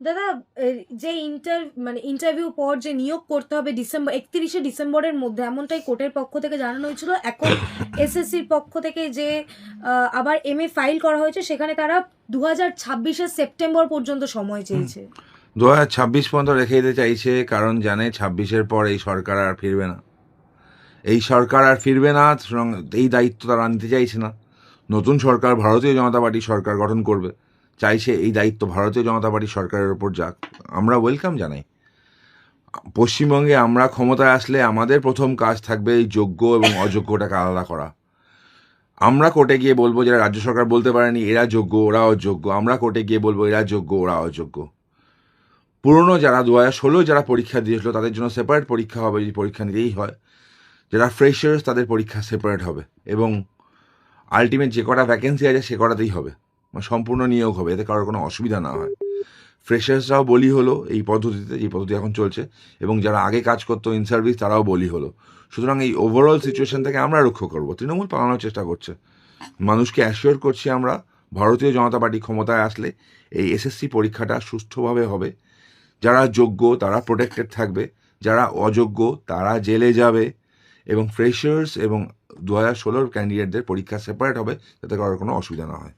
দাদা, যে ইন্টারভিউ পর যে নিয়োগ করতে হবে 31শে ডিসেম্বরের মধ্যে, এমনটাই কোর্টের পক্ষ থেকে জানানো হয়েছিল। এখন এসএসসির পক্ষ থেকে যে আবার এমএ ফাইল করা হয়েছে, সেখানে তারা 2026 সেপ্টেম্বর পর্যন্ত সময় চেয়েছে। 2026 পর্যন্ত রেখে দিতে চাইছে, কারণ জানে 26-এর পর এই সরকার আর ফিরবে না। এই সরকার আর ফিরবে না, এই দায়িত্ব তারা নিতে চাইছে না। নতুন সরকার, ভারতীয় জনতা পার্টি সরকার গঠন করবে, চাইছে এই দায়িত্ব ভারতীয় জনতা পার্টি সরকারের ওপর যাক। আমরা ওয়েলকাম জানাই। পশ্চিমবঙ্গে আমরা ক্ষমতায় আসলে আমাদের প্রথম কাজ থাকবে এই যোগ্য এবং অযোগ্যটাকে আলাদা করা। আমরা কোর্টে গিয়ে বলবো, যারা রাজ্য সরকার বলতে পারেনি এরা যোগ্য ওরা অযোগ্য, আমরা কোর্টে গিয়ে বলবো এরা যোগ্য ওরা অযোগ্য। পুরনো যারা 2016 যারা পরীক্ষা দিয়েছিল তাদের জন্য সেপারেট পরীক্ষা হবে, যদি পরীক্ষা নিতেই হয়। যারা ফ্রেশার্স তাদের পরীক্ষা সেপারেট হবে, এবং আলটিমেট যে কটা ভ্যাকেন্সি আছে সে কটাতেই হবে, মানে সম্পূর্ণ নিয়োগ হবে, এতে কারোর কোনো অসুবিধা না হয়। ফ্রেশার্সরাও বলি হলো এই পদ্ধতিতে, এই পদ্ধতি এখন চলছে, এবং যারা আগে কাজ করতো ইন সার্ভিস তারাও বলি হলো। সুতরাং এই ওভারঅল সিচুয়েশন থেকে আমরা রক্ষা করবো। তৃণমূল পালানোর চেষ্টা করছে। মানুষকে অ্যাসিওর করছি আমরা, ভারতীয় জনতা পার্টি ক্ষমতায় আসলে এই এসএসসি পরীক্ষাটা সুষ্ঠুভাবে হবে। যারা যোগ্য তারা প্রোটেক্টেড থাকবে, যারা অযোগ্য তারা জেলে যাবে, এবং ফ্রেশার্স এবং 2016 ক্যান্ডিডেটদের পরীক্ষা সেপারেট হবে, যাতে কারোর কোনো অসুবিধা না হয়।